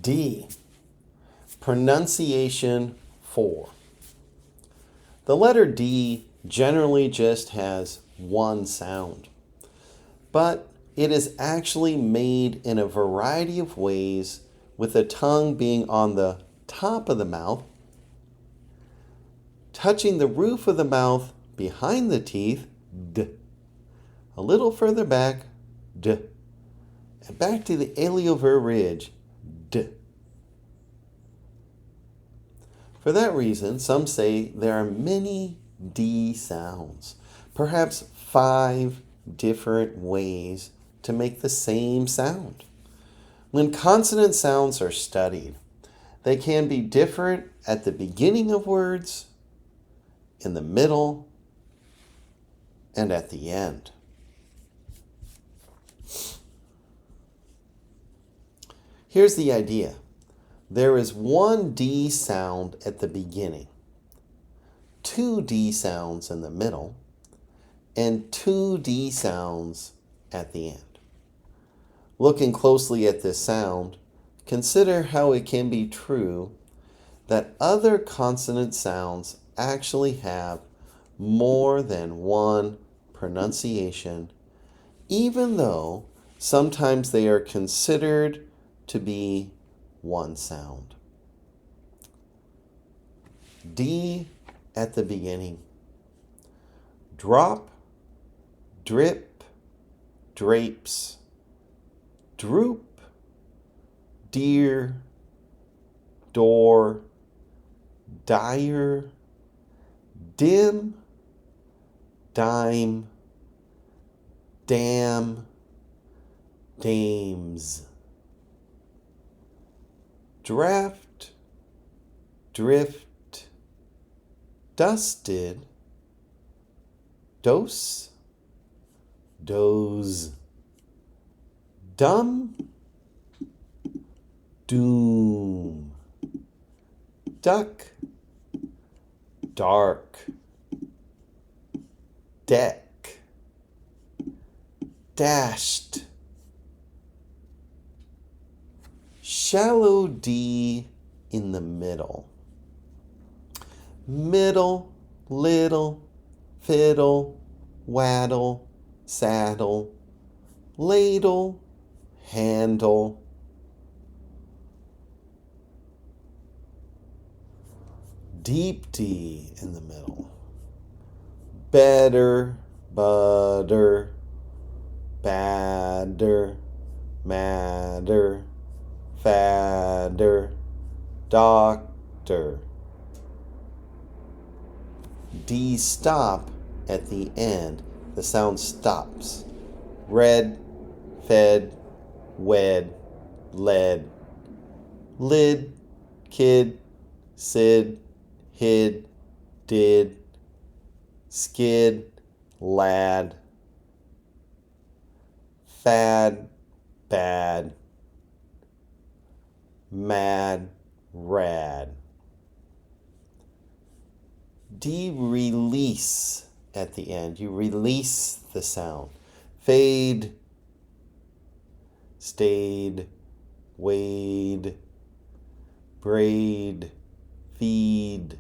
D. Pronunciation 4. The letter D generally just has one sound, but it is actually made in a variety of ways, with the tongue being on the top of the mouth, touching the roof of the mouth behind the teeth, D. A little further back, D. And back to the alveolar ridge, D. For that reason, some say there are many D sounds, perhaps 5 different ways to make the same sound. When consonant sounds are studied, they can be different at the beginning of words, in the middle, and at the end. Here's the idea. There is one D sound at the beginning, 2 D sounds in the middle, and 2 D sounds at the end. Looking closely at this sound, consider how it can be true that other consonant sounds actually have more than one pronunciation, even though sometimes they are considered to be one sound. D at the beginning. Drop, drip, drapes, droop, dear, door, dire, dim, dime, dam, dames. Draft, drift, dusted, dose, doze, dumb, doom, duck, dark, deck, dashed. Shallow D in the middle. Middle, little, fiddle, waddle, saddle, ladle, handle. Deep D in the middle. Better, butter, badder, madder, fadder, doctor. D stop at the end. The sound stops. Red, fed, wed, led. Lid, kid, sid, hid, did, skid, lad. Fad, bad, mad, rad. De-release at the end. You release the sound. Fade, stayed, wade, braid, feed,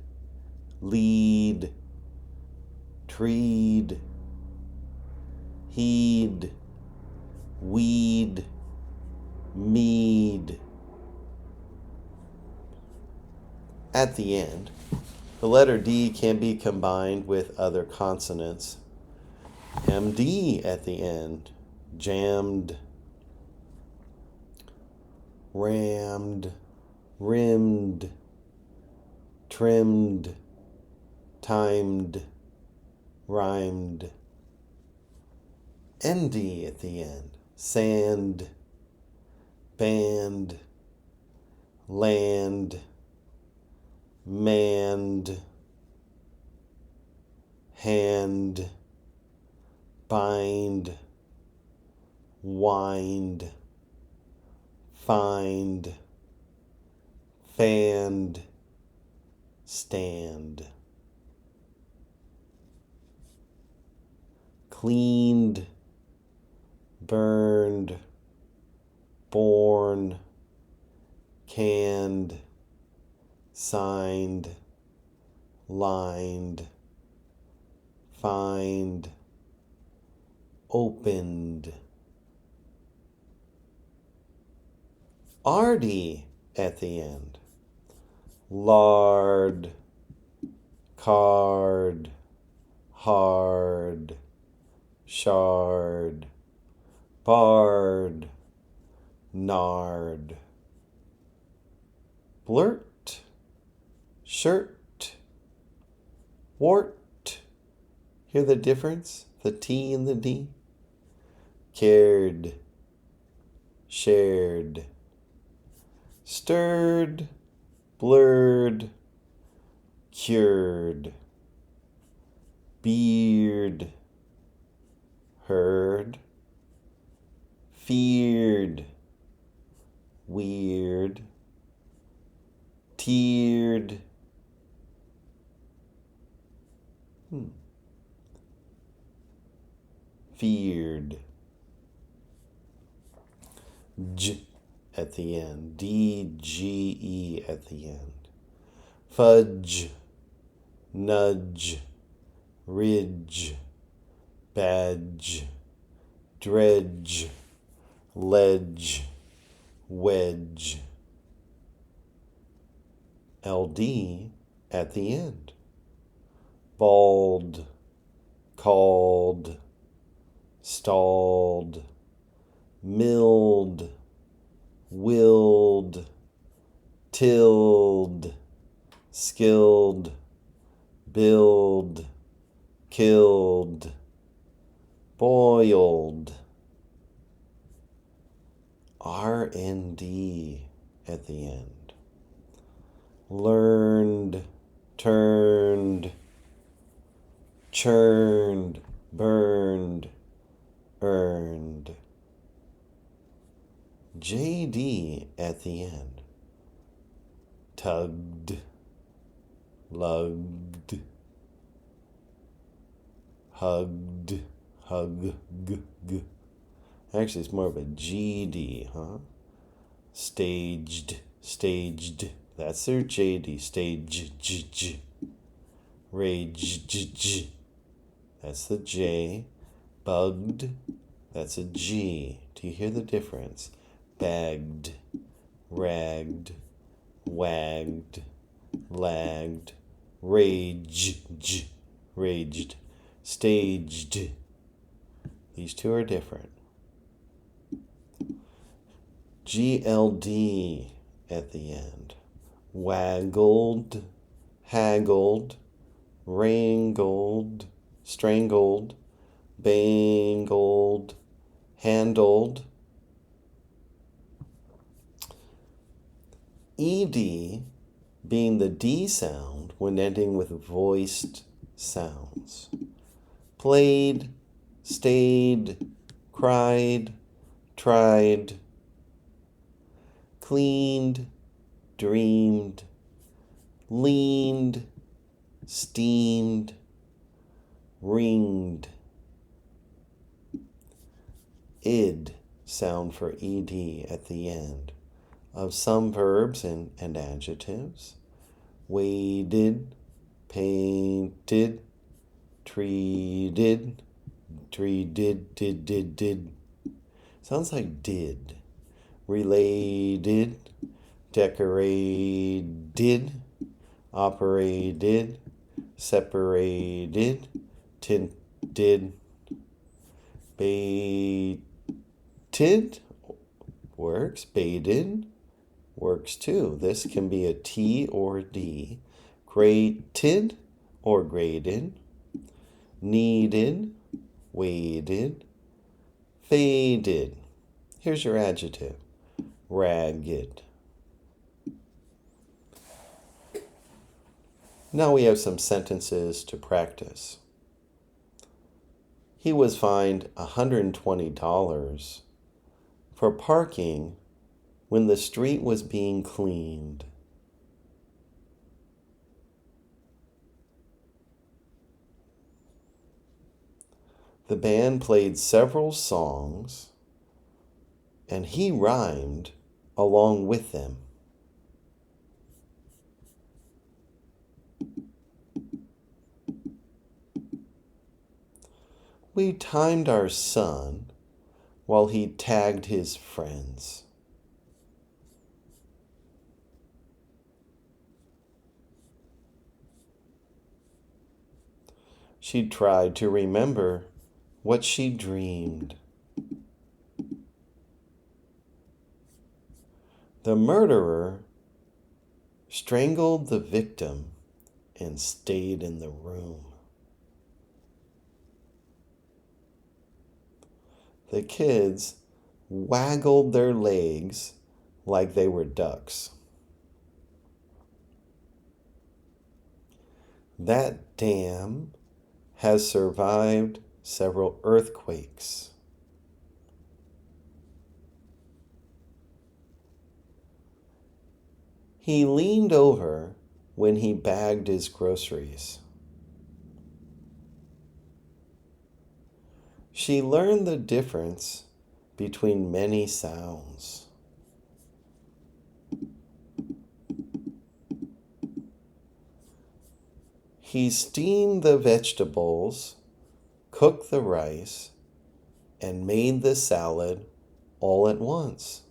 lead, treed, heed, weed, mead. At the end, the letter D can be combined with other consonants. MD at the end. Jammed, rammed, rimmed, trimmed, timed, rhymed. ND at the end. Sand, band, land, manned, hand, bind, wind, find, fanned, stand. Cleaned, burned, born, canned, signed, lined, find, opened. Arty at the end. Lard, card, hard, shard, bard, nard. Blurt, shirt, wart. Hear the difference? The T and the D? Cared, shared, stirred, blurred, cured, beard, heard, feared, weird, tiered. Feared. J at the end. D-G-E at the end. Fudge, nudge, ridge, badge, dredge, ledge, wedge. LD at the end. Bald, called, stalled, milled, willed, tilled, skilled, build, killed, boiled. RND at the end. Learned, turned, churned, burned, earned. JD at the end. Tugged, lugged, hugged, hug, g. Actually, it's more of a GD, huh? Staged, staged. That's their JD. Stage, j. Rage, j. That's the J. Bugged. That's a G. Do you hear the difference? Bagged, ragged, wagged, lagged, raged, raged, staged. These two are different. GLD at the end. Waggled, haggled, wrangled, strangled, bangled, handled. ED being the D sound when ending with voiced sounds. Played, stayed, cried, tried, cleaned, dreamed, leaned, steamed, ringed. Id sound for ED at the end of some verbs and adjectives. Waded, painted, treated, did. Sounds like did. Related, decorated, operated, separated, tinted, baited, works, baited, works too. This can be a T or D. Grated or graded, needed, weighted, faded. Here's your adjective. Ragged. Now we have some sentences to practice. He was fined $120 for parking when the street was being cleaned. The band played several songs, and he rhymed along with them. We timed our son while he tagged his friends. She tried to remember what she dreamed. The murderer strangled the victim and stayed in the room. The kids waggled their legs like they were ducks. That dam has survived several earthquakes. He leaned over when he bagged his groceries. She learned the difference between many sounds. He steamed the vegetables, cooked the rice, and made the salad all at once.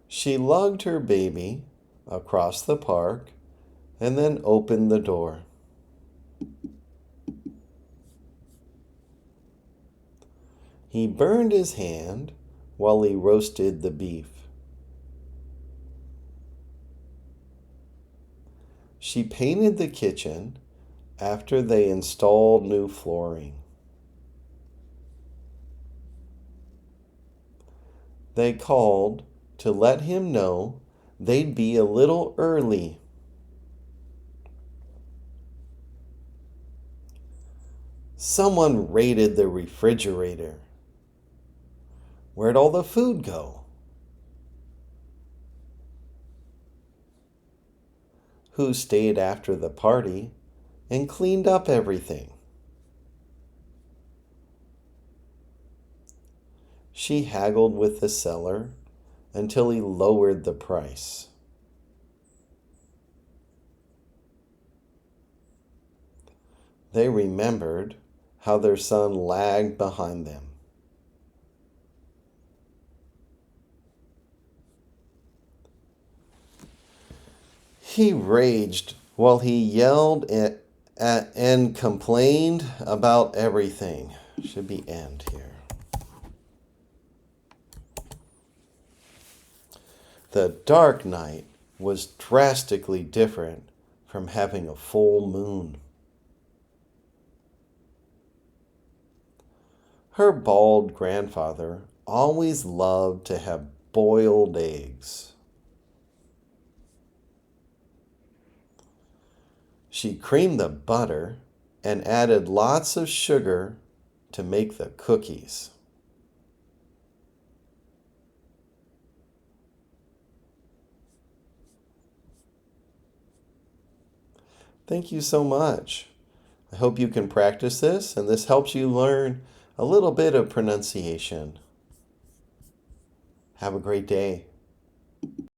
She lugged her baby across the park and then opened the door. He burned his hand while he roasted the beef. She painted the kitchen after they installed new flooring. They called to let him know they'd be a little early. Someone raided the refrigerator. Where'd all the food go? Who stayed after the party and cleaned up everything? She haggled with the seller until he lowered the price. They remembered how their son lagged behind them. He raged while he yelled and complained about everything. Should be end here. The dark night was drastically different from having a full moon. Her bald grandfather always loved to have boiled eggs. She creamed the butter and added lots of sugar to make the cookies. Thank you so much. I hope you can practice this and this helps you learn a little bit of pronunciation. Have a great day.